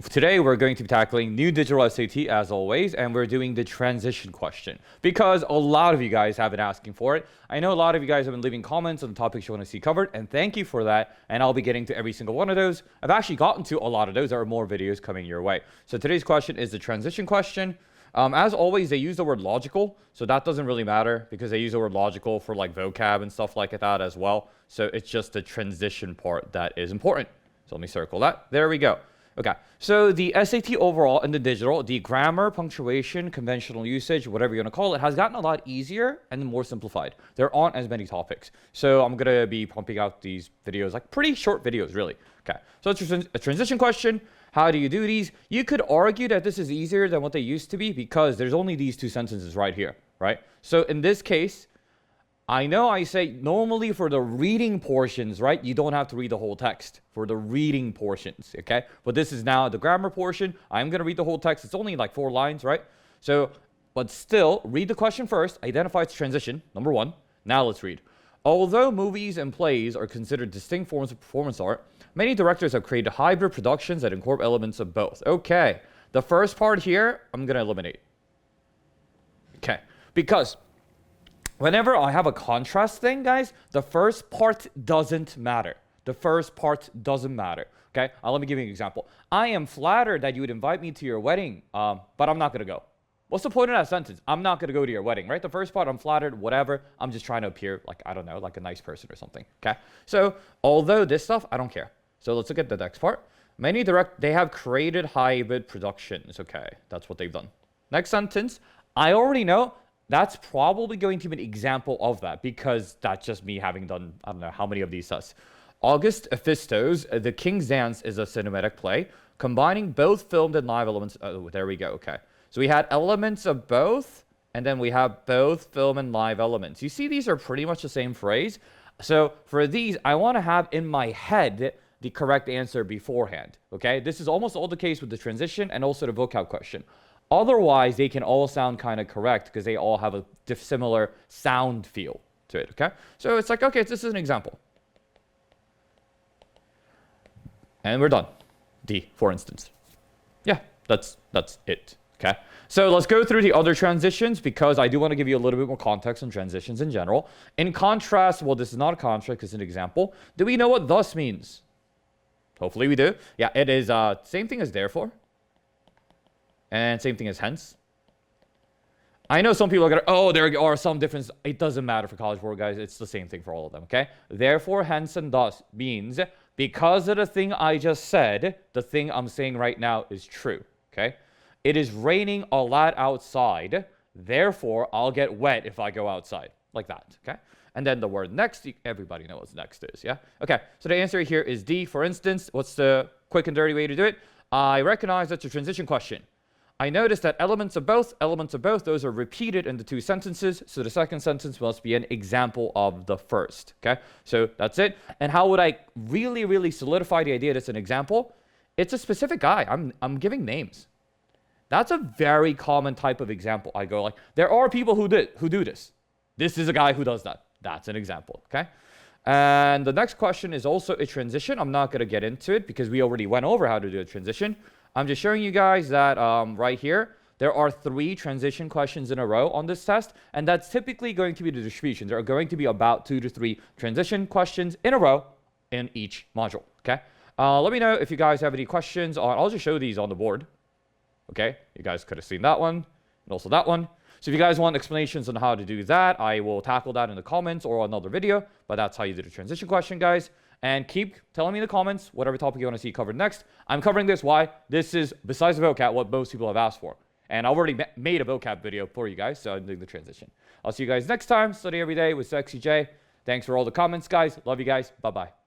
Today, we're going to be tackling new digital SAT as always, and we're doing the transition question because a lot of you guys have been asking for it. I know a lot of you guys have been leaving comments on the topics you want to see covered, and thank you for that. And I'll be getting to every single one of those. I've actually gotten to a lot of those. There are more videos coming your way. So today's question is the transition question. As always, they use the word logical, so that doesn't really matter because they use the word logical for like vocab and stuff like that as well. So it's just the transition part that is important. So let me circle that. There we go. Okay, so the SAT overall and the digital, the grammar, punctuation, conventional usage, whatever you want to call it, has gotten a lot easier and more simplified. There aren't as many topics. So I'm going to be pumping out these videos, like pretty short videos, really. Okay, so it's a transition question. How do you do these? You could argue that this is easier than what they used to be because there's only these two sentences right here, right? So in this case, I know I say normally for the reading portions, right? You don't have to read the whole text for the reading portions, okay? But this is now the grammar portion. I'm going to read the whole text. It's only like 4 lines, right? So, but still, read the question first. Identify its transition, number 1. Now let's read. Although movies and plays are considered distinct forms of performance art, many directors have created hybrid productions that incorporate elements of both. Okay, the first part here, I'm going to eliminate. Okay, because whenever I have a contrast thing, guys, the first part doesn't matter. The first part doesn't matter, okay? Let me give you an example. I am flattered that you would invite me to your wedding, but I'm not going to go. What's the point of that sentence? I'm not going to go to your wedding, right? The first part, I'm flattered, whatever. I'm just trying to appear like, I don't know, like a nice person or something, okay? So, although this stuff, I don't care. So let's look at the next part. They have created hybrid productions. Okay, that's what they've done. Next sentence, I already know that's probably going to be an example of that because that's just me having done, I don't know how many of these such. August Fisto's The King's Dance is a cinematic play, combining both filmed and live elements. Oh, there we go, okay. So we had elements of both, and then we have both film and live elements. You see, these are pretty much the same phrase. So for these, I want to have in my head the correct answer beforehand, okay? This is almost all the case with the transition and also the vocab question. Otherwise, they can all sound kind of correct because they all have a similar sound feel to it, okay? So it's like, okay, this is an example. And we're done. D, for instance. Yeah, that's it, okay? So let's go through the other transitions because I do want to give you a little bit more context on transitions in general. In contrast, well, this is not a contrast, it's an example. Do we know what thus means? Hopefully we do. Yeah, it is same thing as therefore. And same thing as hence. I know some people are going to, oh, there are some differences. It doesn't matter for College Board, guys. It's the same thing for all of them, okay? Therefore, hence, and thus means because of the thing I just said, the thing I'm saying right now is true, okay? It is raining a lot outside. Therefore, I'll get wet if I go outside. Like that, okay? And then the word next, everybody knows what next is, yeah? Okay, so the answer here is D. For instance, what's the quick and dirty way to do it? I recognize that's a transition question. I noticed that elements of both, those are repeated in the two sentences. So the second sentence must be an example of the first, okay? So that's it. And how would I really solidify the idea that it's an example? It's a specific guy. I'm giving names. That's a very common type of example. I go like, there are people who do this. This is a guy who does that. That's an example, okay? And the next question is also a transition. I'm not going to get into it because we already went over how to do a transition. I'm just showing you guys that right here, there are 3 transition questions in a row on this test, and that's typically going to be the distribution. There are going to be about 2 to 3 transition questions in a row in each module, okay? Let me know if you guys have any questions. I'll just show these on the board, okay? You guys could have seen that one and also that one. So if you guys want explanations on how to do that, I will tackle that in the comments or another video, but that's how you do the transition question, guys. And keep telling me in the comments whatever topic you want to see covered next. I'm covering this. Why? This is, besides the vocab, what most people have asked for. And I already made a vocab video for you guys, so I'm doing the transition. I'll see you guys next time. Study every day with Sexy J. Thanks for all the comments, guys. Love you guys. Bye-bye.